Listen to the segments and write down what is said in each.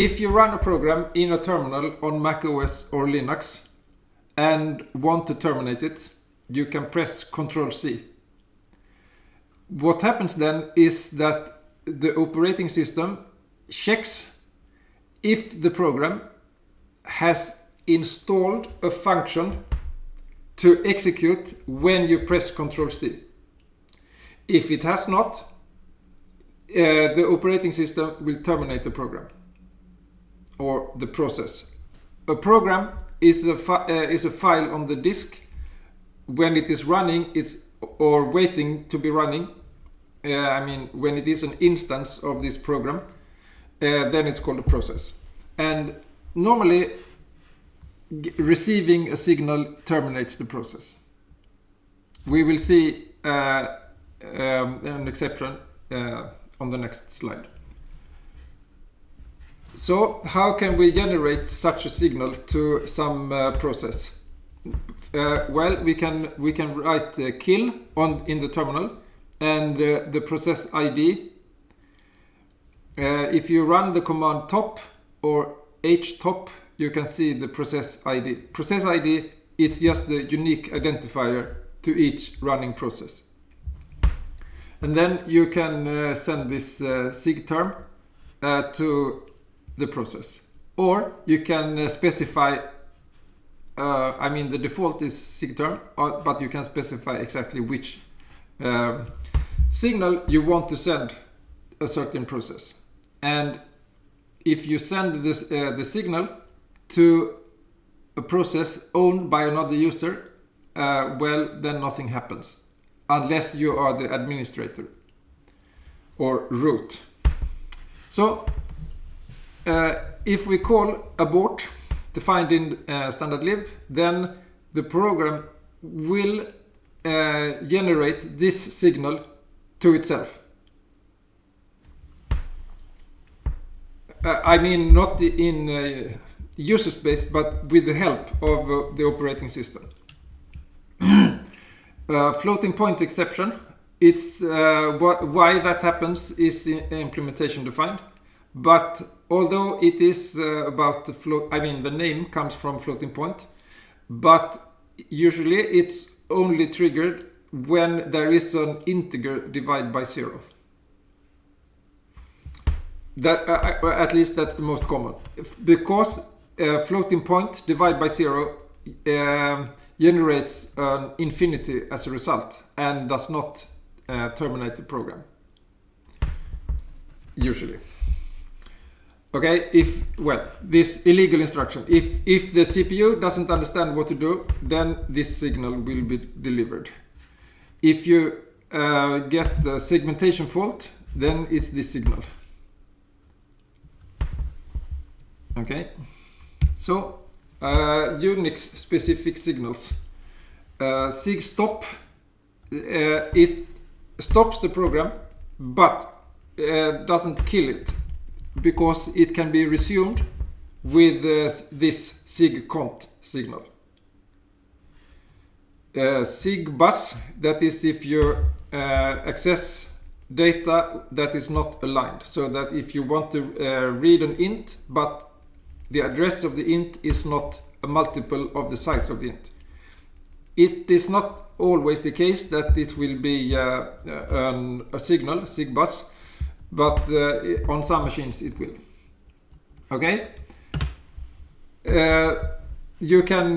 If you run a program in a terminal on Mac OS or Linux and want to terminate it, you can press Ctrl+C. What happens then is that the operating system checks if the program has installed a function to execute when you press Ctrl+C. If it has not, the operating system will terminate the program or the process. A program is a file on the disk. When it is running, or waiting to be running, when it is an instance of this program, then it's called a process. And normally, receiving a signal terminates the process. We will see an exception on the next slide. So how can we generate such a signal to some process? Well, we can write kill in the terminal, and the process ID. If you run the command top or htop, you can see the process ID. Process ID, it's just the unique identifier to each running process. And then you can send this sig term to the process. Or you can specify, the default is sig term, but you can specify exactly which signal you want to send a certain process. And if you send this, the signal to a process owned by another user, well, then nothing happens unless you are the administrator or root. So if we call abort defined in standard lib, then the program will generate this signal to itself. Not in user space, but with the help of the operating system. Floating point exception. It's why that happens is implementation defined, but although it is about the float, the name comes from floating point, but usually it's only triggered when there is an integer divided by 0. That at least that's the most common, because floating point divided by 0 generates an infinity as a result and does not terminate the program usually. Okay, this illegal instruction, if the CPU doesn't understand what to do, then this signal will be delivered. If you get the segmentation fault, then it's this signal. Okay, so Unix specific signals. Sig stop, it stops the program, but doesn't kill it, because it can be resumed with this sig cont signal. Sig bus, that is if you access data that is not aligned, so that if you want to read an int, but the address of the int is not a multiple of the size of the int. It is not always the case that it will be a signal, sig bus, but on some machines it will. Okay. You can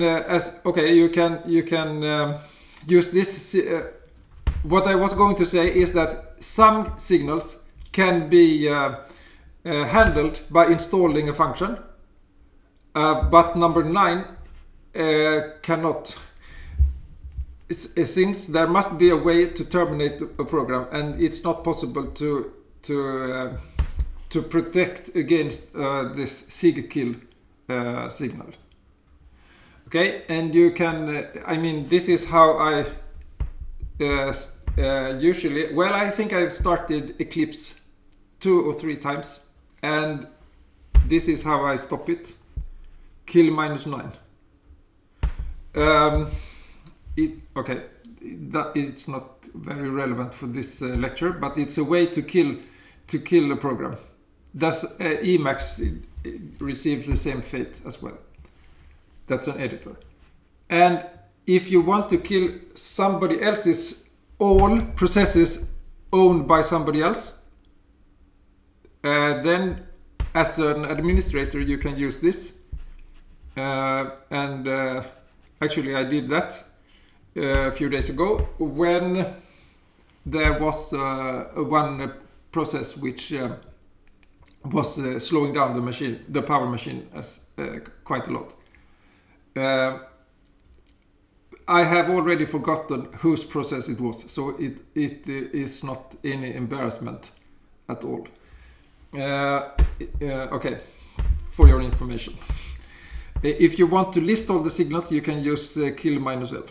use this. What I was going to say is that some signals can be handled by installing a function. But number 9 cannot, since there must be a way to terminate a program, and it's not possible to protect against this sig kill signal. Okay, and you can, this is how I usually, I think I've started Eclipse 2 or 3 times, and this is how I stop it. Kill -9. That it's not very relevant for this lecture, but it's a way to kill a program. Does Emacs receives the same fate as well. That's an editor. And if you want to kill somebody else's, all processes owned by somebody else, then as an administrator you can use this. Actually I did that a few days ago when there was one process which was slowing down the power machine as quite a lot. I have already forgotten whose process it was, so it is not any embarrassment at all. Okay, for your information. If you want to list all the signals, you can use kill -L.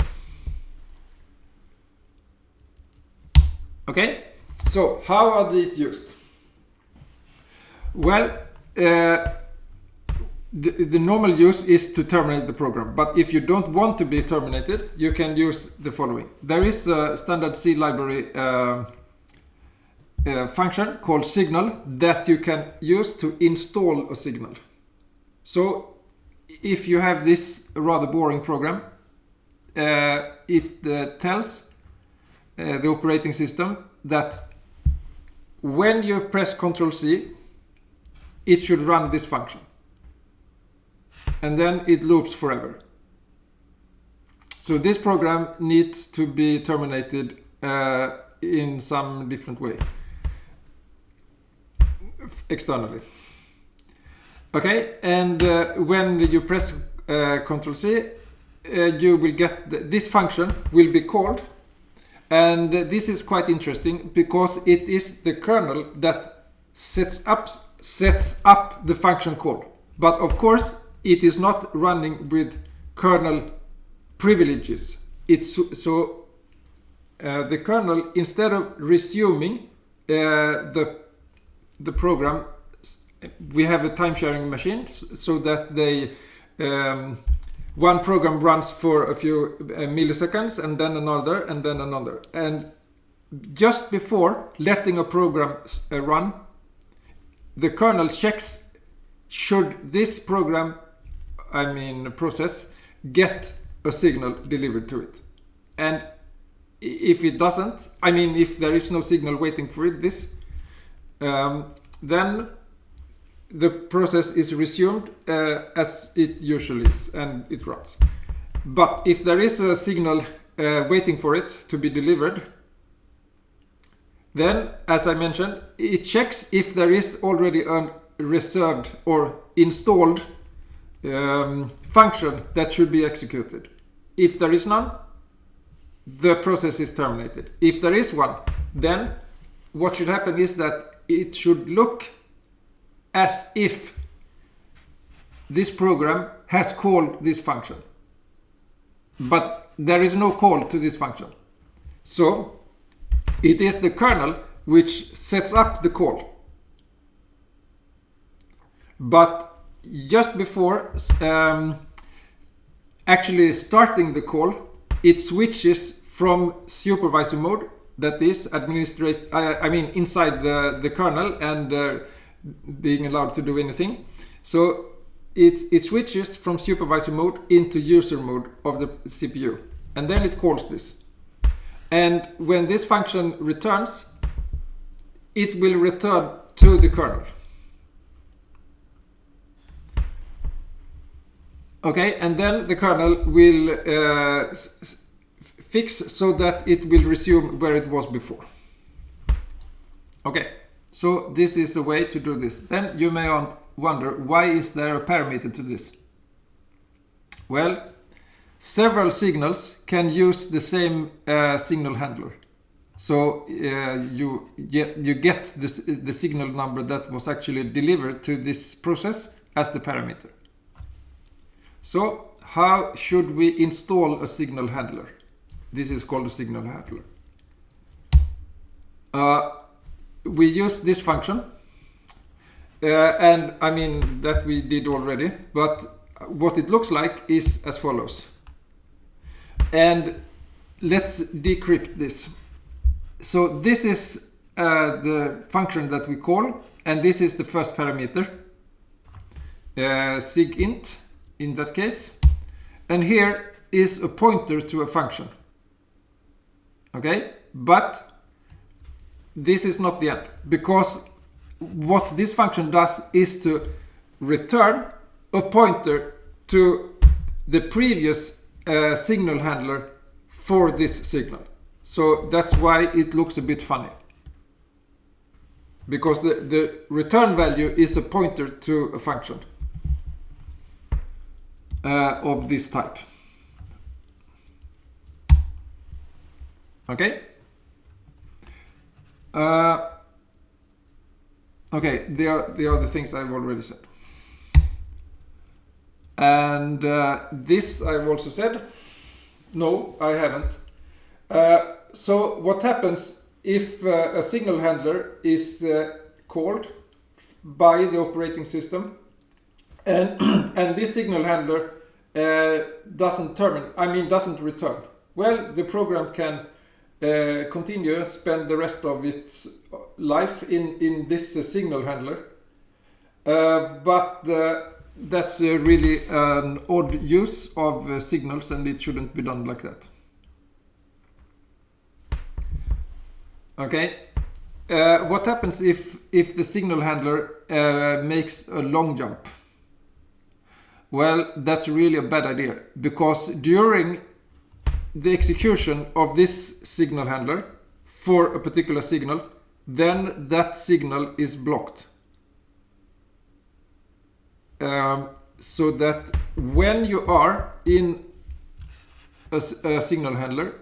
Okay, so how are these used? Well, the normal use is to terminate the program, but if you don't want to be terminated, you can use the following. There is a standard C library function called signal that you can use to install a signal. So if you have this rather boring program, it tells the operating system that when you press Ctrl+C, it should run this function. And then it loops forever. So this program needs to be terminated in some different way, externally. Okay, and when you press Ctrl+C, you will get this function will be called, and this is quite interesting because it is the kernel that sets up the function call. But of course, it is not running with kernel privileges. It's so the kernel, instead of resuming the program, we have a time sharing machine so that they one program runs for a few milliseconds and then another and then another. And just before letting a program run, the kernel checks should this program, process, get a signal delivered to it. And if it doesn't, if there is no signal waiting for it, then the process is resumed as it usually is, and it runs. But if there is a signal waiting for it to be delivered, then, as I mentioned, it checks if there is already a reserved or installed function that should be executed. If there is none, the process is terminated. If there is one, then what should happen is that it should look as if this program has called this function. But there is no call to this function. So it is the kernel which sets up the call. But just before actually starting the call, it switches from supervisor mode, that is inside the kernel and being allowed to do anything. So it switches from supervisor mode into user mode of the CPU, and then it calls this. And when this function returns, it will return to the kernel. Okay, and then the kernel will fix so that it will resume where it was before. Okay, so this is a way to do this. Then you may wonder, why is there a parameter to this? Well, several signals can use the same signal handler. So you get the signal number that was actually delivered to this process as the parameter. So how should we install a signal handler? This is called a signal handler. We use this function, and that we did already, but what it looks like is as follows. And let's decrypt this. So this is the function that we call, and this is the first parameter. sigint in that case, and here is a pointer to a function. Okay, but this is not the end, because what this function does is to return a pointer to the previous signal handler for this signal. So that's why it looks a bit funny, because the return value is a pointer to a function of this type. Okay. Okay, the other things I've already said. And this I've also said. No, I haven't. So what happens if a signal handler is called by the operating system, and this signal handler doesn't return? Well, the program can continue, spend the rest of its life in this signal handler, but that's really an odd use of signals, and it shouldn't be done like that. Okay, what happens if the signal handler makes a long jump? Well, that's really a bad idea, because during the execution of this signal handler for a particular signal, then that signal is blocked. So that when you are in a signal handler,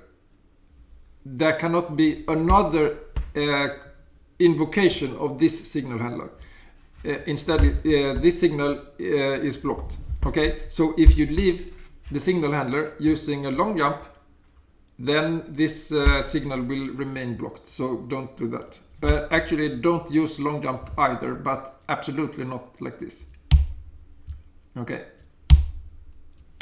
there cannot be another invocation of this signal handler. Instead, this signal is blocked. Okay, so if you leave the signal handler using a long jump, then this signal will remain blocked. So don't do that. Actually, don't use long jump either, but absolutely not like this. Okay.